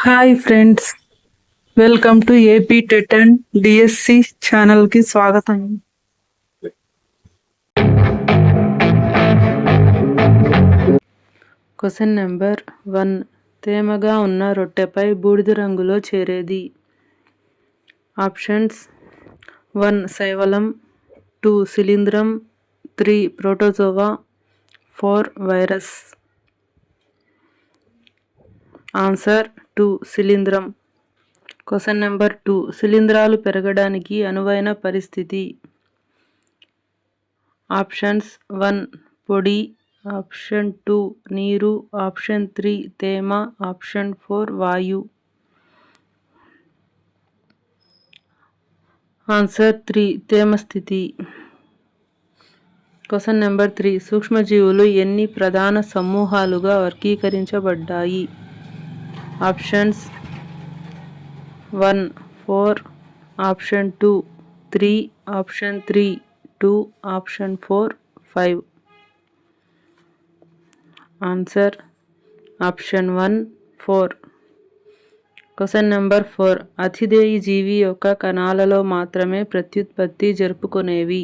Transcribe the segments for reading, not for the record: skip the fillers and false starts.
Hi friends, welcome to AP TET and DSC ఛానల్కి స్వాగతం. Question number 1. తేమగా ఉన్న రొట్టెపై బూడిద రంగులో చేరేది. ఆప్షన్స్: 1. శైవలం, 2. శిలీంధ్రం, 3. ప్రోటోజోవా, 4. వైరస్. ఆన్సర్ 2. శిలీంధ్రం. Question number 2. శిలీంధ్రాలు పెరగడానికి అనువైన పరిస్థితి. ఆప్షన్స్: 1. పొడి, ఆప్షన్ 2 నీరు, ఆప్షన్ 3 తేమ, ఆప్షన్ 4 వాయు. ఆన్సర్ 3 తేమ స్థితి. Question number 3. సూక్ష్మజీవులు ఎన్ని ప్రధాన సమూహాలుగా వర్గీకరించబడ్డాయి. Options: 1. 4, option 2 3, option 3 2, option 4 5. Answer option 1 4. Question number 4. అతిదేయి జీవి యొక్క కణాలలో మాత్రమే ప్రత్యుత్పత్తి జరుపుకునేవి.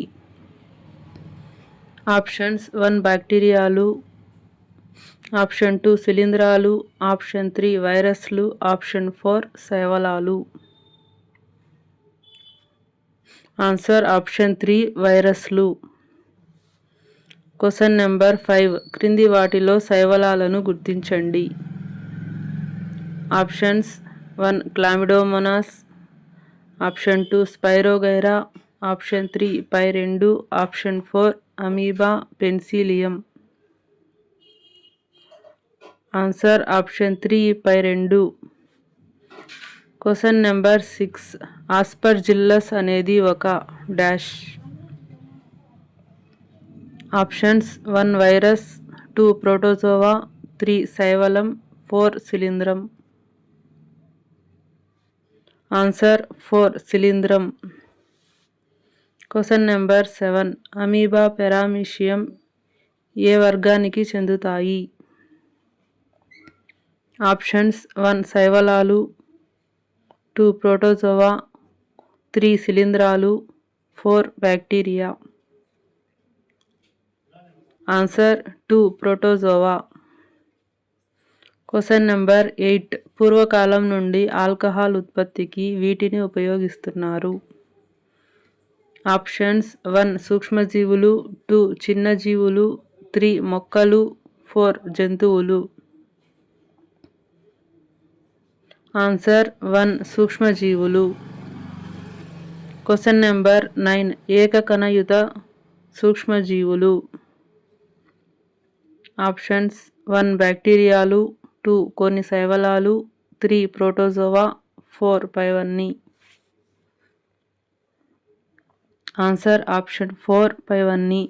ఆప్షన్స్: 1. బ్యాక్టీరియాలు, ఆప్షన్ 2 శిలీంధ్రాలు, ఆప్షన్ 3 వైరస్లు, ఆప్షన్ 4 శైవలాలు. ఆన్సర్ ఆప్షన్ 3 వైరస్లు. Question number 5. క్రింది వాటిలో శైవలాలను గుర్తించండి. Options: 1. Chlamydomonas, option 2 spirogyra, option 3 పై2, option 4 amoeba penicillium. Answer option 3 పై2. Question number 6. ఆస్పర్జిల్లస్ అనేది ఒక డాష్. ఆప్షన్స్: 1 వైరస్, 2 ప్రోటోజోవా, 3 శైవలం, 4 శిలీంధ్రం. ఆన్సర్ 4 శిలీంధ్రం. Question number 7. అమీబా పెరామీషియం ఏ వర్గానికి చెందుతాయి. ఆప్షన్స్: 1 శైవలాలు, 2 ప్రోటోజోవా, 3 శిలీంధ్రాలు, 4 bacteria. Answer 2 protozoa. Question number 8. పూర్వకాలం నుండి ఆల్కహాల్ ఉత్పత్తికి వీటిని ఉపయోగిస్తున్నారు. ఆప్షన్స్: 1 సూక్ష్మజీవులు, 2 చిన్న జీవులు, 3 మొక్కలు, 4 జంతువులు. ఆన్సర్ 1 సూక్ష్మజీవులు. Question number 9. ఏకకణయుత సూక్ష్మజీవులు. ఆప్షన్స్: 1 బ్యాక్టీరియాలు, 2 కొన్ని శైవలాలు, 3 ప్రోటోజోవా, 4 పైవన్నీ. ఆన్సర్ ఆప్షన్ 4 పైవన్నీ.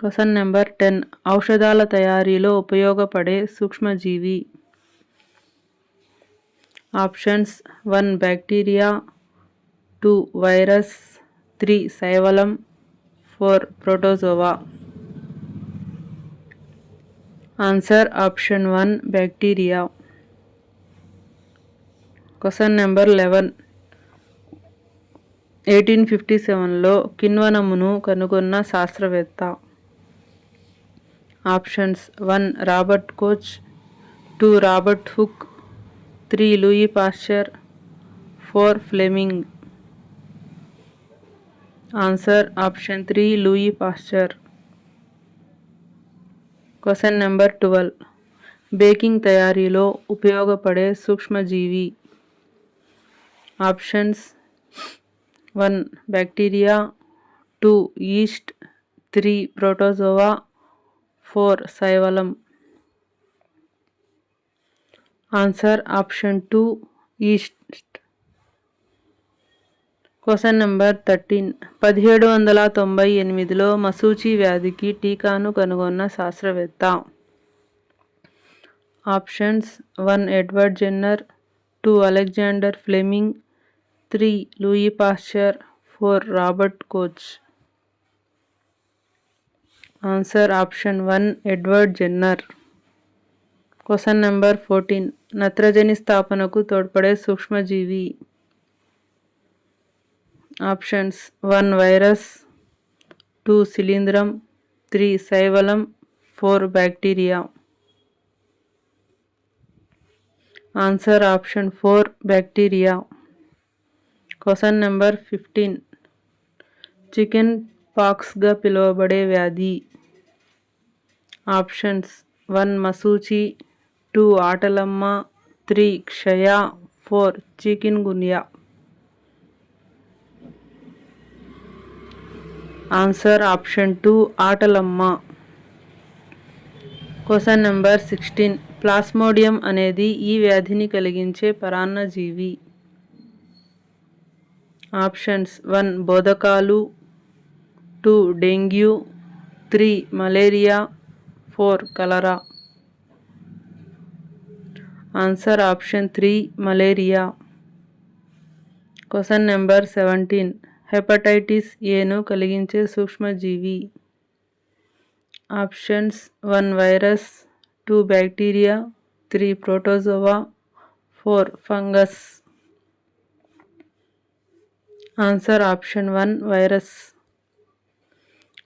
Question number 10. ఔషధాల తయారీలో ఉపయోగపడే సూక్ష్మజీవి. ఆప్షన్స్: 1 బ్యాక్టీరియా, 2 వైరస్, 3 శైవలం, 4 protozoa. Answer option 1 bacteria. Question number 11. 1857లో కిణ్వనమును కనుగొన్న శాస్త్రవేత్త. Options: 1 Robert Koch, 2 Robert Hooke, 3 Louis Pasteur, 4 Fleming. Answer option 3 Louis Pasteur. Question number 12. Baking తయారీలో ఉపయోగపడే సూక్ష్మజీవి. ఆప్షన్స్: 1 బ్యాక్టీరియా, 2 ఈస్ట్, 3 ప్రోటోజోవా, 4 శైవలం. Answer option 2 yeast. Question number 13. 1798లో మశూచి వ్యాధికి టీకాను కనుగొన్న శాస్త్రవేత్త. Options: 1 Edward Jenner, 2 Alexander Fleming, 3 Louis Pasteur, 4 Robert Koch. Answer option 1 Edward Jenner. Question number 14. నత్రజని స్థాపనకు తోడ్పడే సూక్ష్మజీవి. ఆప్షన్స్ 1 వైరస్, 2 శిలీంధ్రం, 3 శైవలం, 4 bacteria. Answer option 4 bacteria. Question number 15. Chicken పాక్స్గా పిలువబడే వ్యాధి. ఆప్షన్స్ 1 మసూచి, 2 ఆటలమ్మ, 3 క్షయ, 4 చికెన్ గున్యా. ఆన్సర్ ఆప్షన్ 2 ఆటలమ్మ. Question number 16. ప్లాస్మోడియం అనేది ఈ వ్యాధిని కలిగించే పరాన్నజీవి. ఆప్షన్స్ 1 బోధకాలు, 2 dengue, 3 malaria, 4 cholera. Answer option 3 malaria. Question number 17. Hepatitis ఏను కలిగించే సూక్ష్మజీవి. Options 1 virus, 2 bacteria, 3 protozoa, 4 fungus. Answer option 1 virus.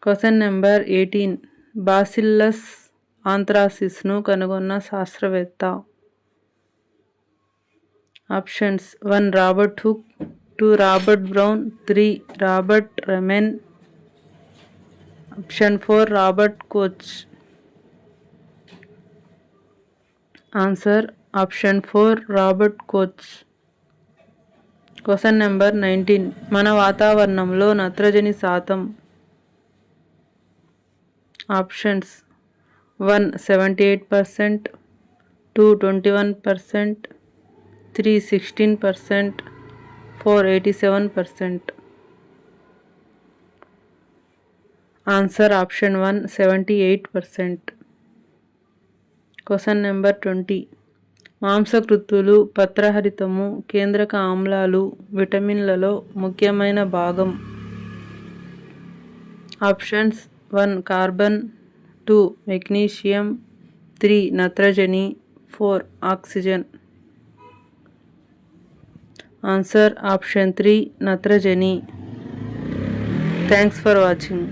Question number 18. Bacillus ఆంథ్రాసిస్ను కనుగొన్న శాస్త్రవేత్త. Options 1 Robert Hooke, 2 Robert Brown, 3 Robert రెమెన్, option 4 Robert Koch. Answer option 4 Robert coach. Question number 19. మన వాతావరణంలో నత్రజని శాతం. Options 1 78%, 2 21%, 3 16%, 4 87%. Answer option 1 78%. Question number 20. మాంసకృత్తులు, పత్రహరితము, కేంద్రక ఆమ్లాలు విటమిన్లలో ముఖ్యమైన భాగం. ఆప్షన్స్ 1 కార్బన్, 2 మెగ్నీషియం, 3 నత్రజని, 4 ఆక్సిజన్. ఆన్సర్ ఆప్షన్ 3 నత్రజని. Thanks for watching.